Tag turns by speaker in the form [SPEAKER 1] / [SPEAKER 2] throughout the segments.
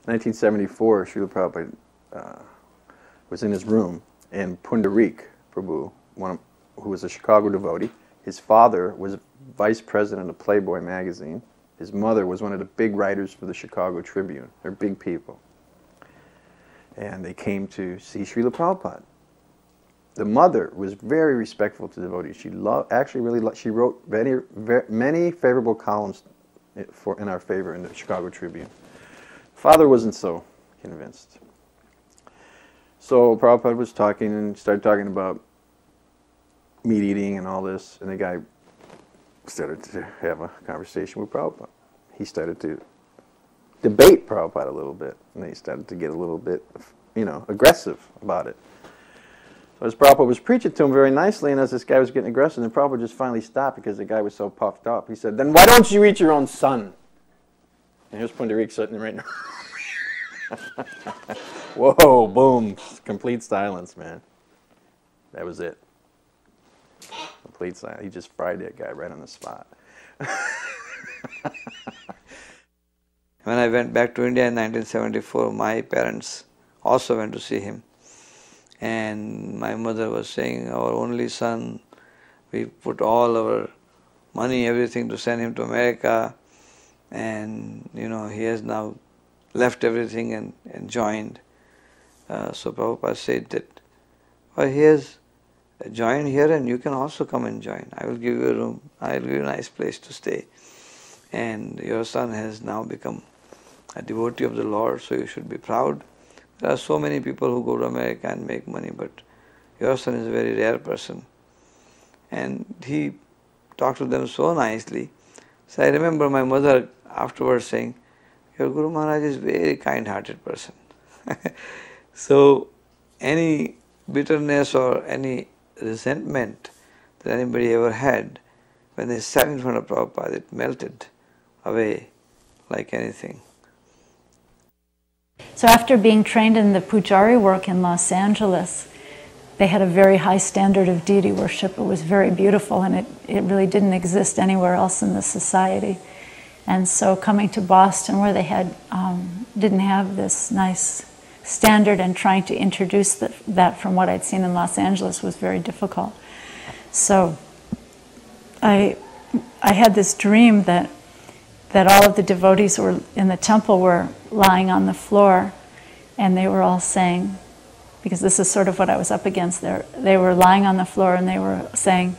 [SPEAKER 1] 1974, Srila Prabhupada was in his room, and Pundarik Prabhu, who was a Chicago devotee, his father was vice president of Playboy magazine. His mother was one of the big writers for the Chicago Tribune. They're big people. And they came to see Srila Prabhupada. The mother was very respectful to devotees. She she wrote many favorable columns in our favor in the Chicago Tribune. Father wasn't so convinced. So Prabhupada was talking and started talking about meat eating and all this, and the guy started to have a conversation with Prabhupada. He started to debate Prabhupada a little bit, and they started to get a little bit, aggressive about it. So as Prabhupada was preaching to him very nicely, and as this guy was getting aggressive, then Prabhupada just finally stopped because the guy was so puffed up. He said, "Then why don't you eat your own son?" And here's Pundarik sitting right now. Whoa, boom, complete silence, man. That was it. Complete silence. He just fried that guy right on the spot.
[SPEAKER 2] When I went back to India in 1974, my parents also went to see him. And my mother was saying, our only son, we put all our money, everything to send him to America, and he has now left everything and joined. So Prabhupada said that, well, he has joined here and you can also come and join. I will give you a room, I will give you a nice place to stay. And your son has now become a devotee of the Lord, so you should be proud. There are so many people who go to America and make money, but your son is a very rare person. And he talked to them so nicely. So I remember my mother afterwards saying, your Guru Maharaj is a very kind-hearted person. So any bitterness or any resentment that anybody ever had, when they sat in front of Prabhupada, it melted away like anything.
[SPEAKER 3] So after being trained in the Pujari work in Los Angeles, they had a very high standard of deity worship. It was very beautiful, and it really didn't exist anywhere else in the society. And so coming to Boston, where they didn't have this nice standard, and trying to introduce that from what I'd seen in Los Angeles was very difficult. So I had this dream that all of the devotees were in the temple were lying on the floor, and they were all saying, because this is sort of what I was up against there, they were lying on the floor and they were saying,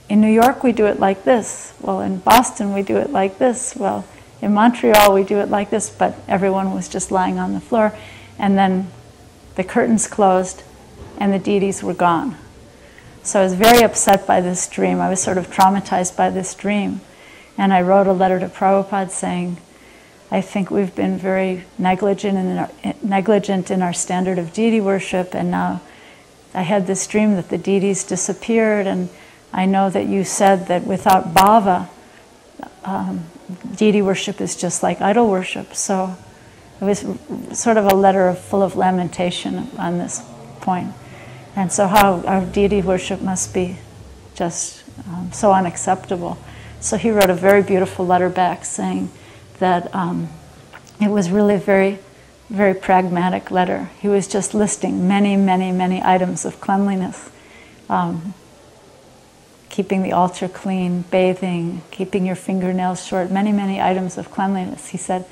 [SPEAKER 3] in New York we do it like this, well in Boston we do it like this, well in Montreal we do it like this, but everyone was just lying on the floor. And then the curtains closed and the deities were gone. So I was very upset by this dream. I was sort of traumatized by this dream. And I wrote a letter to Prabhupada saying, I think we've been very negligent in our standard of deity worship, and now I had this dream that the deities disappeared, and I know that you said that without bhava, deity worship is just like idol worship. So it was sort of a letter full of lamentation on this point. And so how our deity worship must be just so unacceptable. So he wrote a very beautiful letter back saying that it was really a very, very pragmatic letter. He was just listing many, many, many items of cleanliness. Keeping the altar clean, bathing, keeping your fingernails short, many, many items of cleanliness. He said,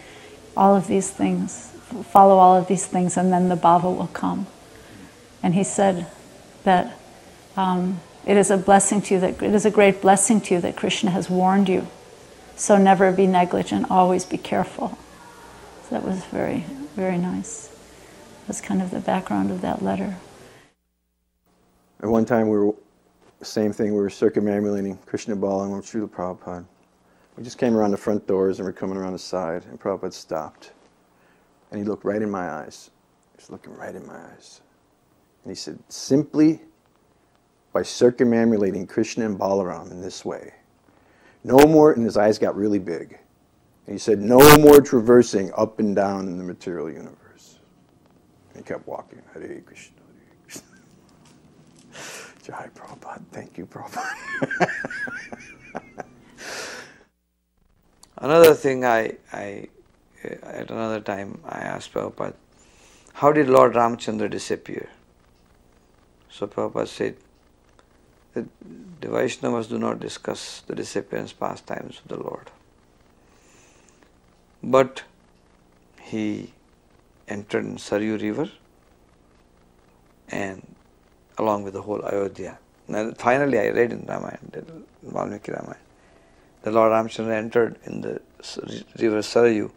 [SPEAKER 3] all of these things, follow all of these things, and then the bhava will come. And he said that it is a blessing to you, that it is a great blessing to you that Krishna has warned you. So never be negligent, always be careful. So that was very, very nice. That's kind of the background of that letter.
[SPEAKER 1] At one time same thing, we were circumambulating Krishna Balaram with Srila Prabhupada. We just came around the front doors and we're coming around the side, and Prabhupada stopped. And he looked right in my eyes. He was looking right in my eyes. And he said, simply by circumambulating Krishna and Balaram in this way, no more, and his eyes got really big. And he said, no more traversing up and down in the material universe. And he kept walking. Hare Krishna, Hare Krishna. Jai Prabhupada, thank you, Prabhupada.
[SPEAKER 2] Another thing I at another time, I asked Prabhupada, how did Lord Ramchandra disappear? So Prabhupada said that the Vaishnavas do not discuss the disappearance pastimes of the Lord. But he entered in Saryu river and along with the whole Ayodhya. Now, finally I read in Ramayana, Valmiki Ramayana, the Lord Ramchandra entered in the river Saryu,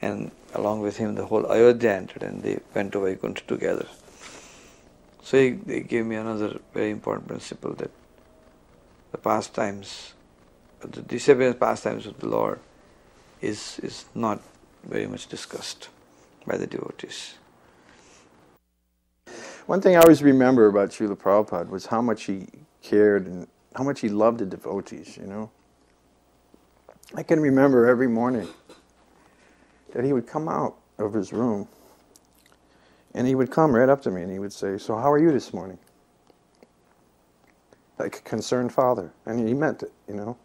[SPEAKER 2] and along with him the whole Ayodhya entered, and they went to Vaikuntha together. So they gave me another very important principle, that the pastimes, the disappearance pastimes of the Lord is not very much discussed by the devotees.
[SPEAKER 1] One thing I always remember about Srila Prabhupada was how much he cared and how much he loved the devotees, you know. I can remember every morning that he would come out of his room and he would come right up to me and he would say, "So how are you this morning?" Like a concerned father. And he meant it, you know.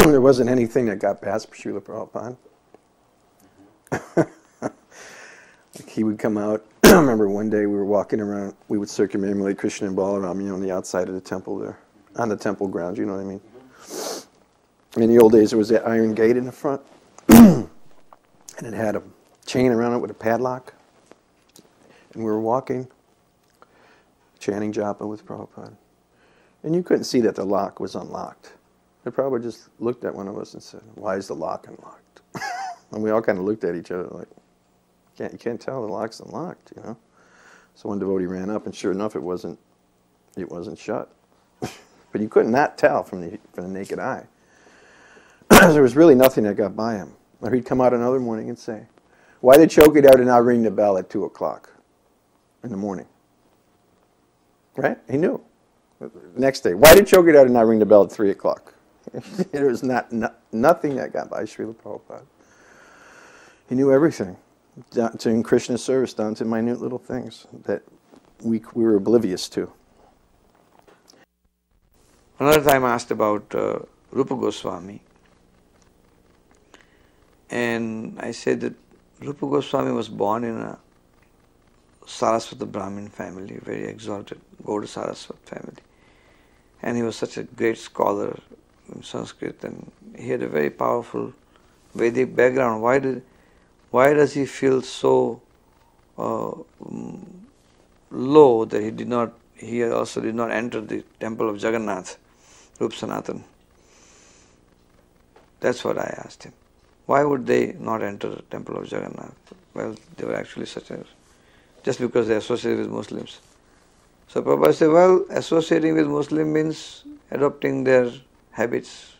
[SPEAKER 1] There wasn't anything that got past Srila Prabhupada. He would come out. I remember one day we were walking around, we would circumambulate Krishna and Balaram, you know, on the outside of the temple there, on the temple grounds, you know what I mean? In the old days, there was that iron gate in the front, and it had a chain around it with a padlock. And we were walking, chanting japa with Prabhupada. And you couldn't see that the lock was unlocked. They probably just looked at one of us and said, "Why is the lock unlocked?" And we all kind of looked at each other like, you can't tell the lock's unlocked, you know. So one devotee ran up, and sure enough, it wasn't shut. But you could not tell from the naked eye. There was really nothing that got by him. Or he'd come out another morning and say, "Why did Chowkidar not ring the bell at 2 o'clock in the morning?" Right? He knew. Next day, "Why did Chowkidar not ring the bell at 3 o'clock?" There was nothing that got by Srila Prabhupada. He knew everything, down to in Krishna's service, down to minute little things that we were oblivious to.
[SPEAKER 2] Another time I asked about Rupa Goswami, and I said that Rupa Goswami was born in a Saraswata Brahmin family, very exalted Gauda Saraswat family. And he was such a great scholar in Sanskrit, and he had a very powerful Vedic background. Why does he feel so low that he also did not enter the temple of Jagannath, Rup Sanatan? That's what I asked him. Why would they not enter the temple of Jagannath? Well, they were actually just because they associated with Muslims. So Prabhupada said, well, associating with Muslim means adopting their habits,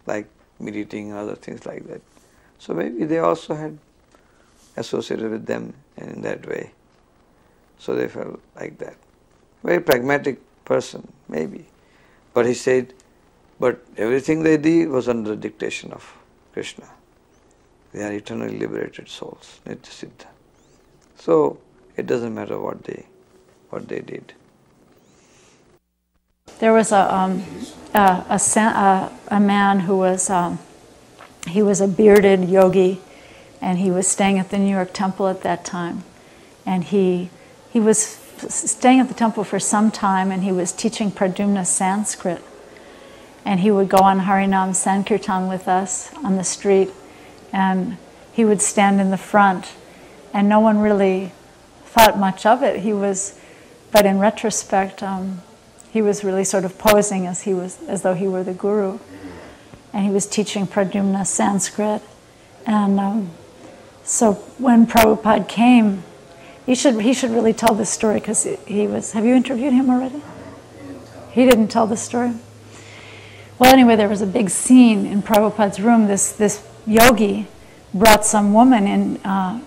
[SPEAKER 2] like meat-eating and other things like that. So maybe they also had associated with them in that way. So they felt like that. Very pragmatic person, maybe. But he said, but everything they did was under the dictation of Krishna. They are eternally liberated souls, Nitya Siddha. So it doesn't matter what they did.
[SPEAKER 3] There was a man who was he was a bearded yogi, and he was staying at the New York Temple at that time, and he was staying at the temple for some time, and he was teaching Pradyumna Sanskrit, and he would go on Harinam Sankirtan with us on the street, and he would stand in the front, and no one really thought much of it. But in retrospect, he was really sort of posing as though he were the guru, and he was teaching Pradyumna Sanskrit. And so when Prabhupada came, he should really tell this story, because he was. Have you interviewed him already? He didn't tell the story. Well, anyway, there was a big scene in Prabhupada's room. This yogi brought some woman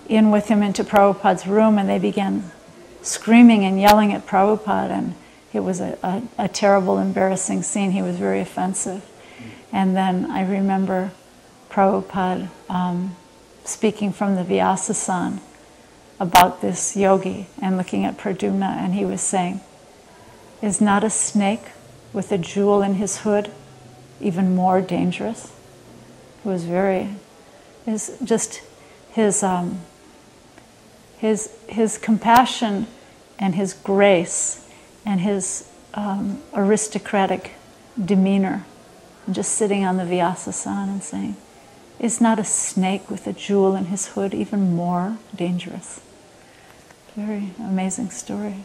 [SPEAKER 3] in with him into Prabhupada's room, and they began screaming and yelling at Prabhupada, and it was a terrible, embarrassing scene. He was very offensive. And then I remember Prabhupada speaking from the Vyasasana about this yogi and looking at Pradyumna, and he was saying, is not a snake with a jewel in his hood even more dangerous? It was very, is just his compassion and his grace and his aristocratic demeanor, and just sitting on the Vyasasana and saying, is not a snake with a jewel in his hood even more dangerous? Very amazing story.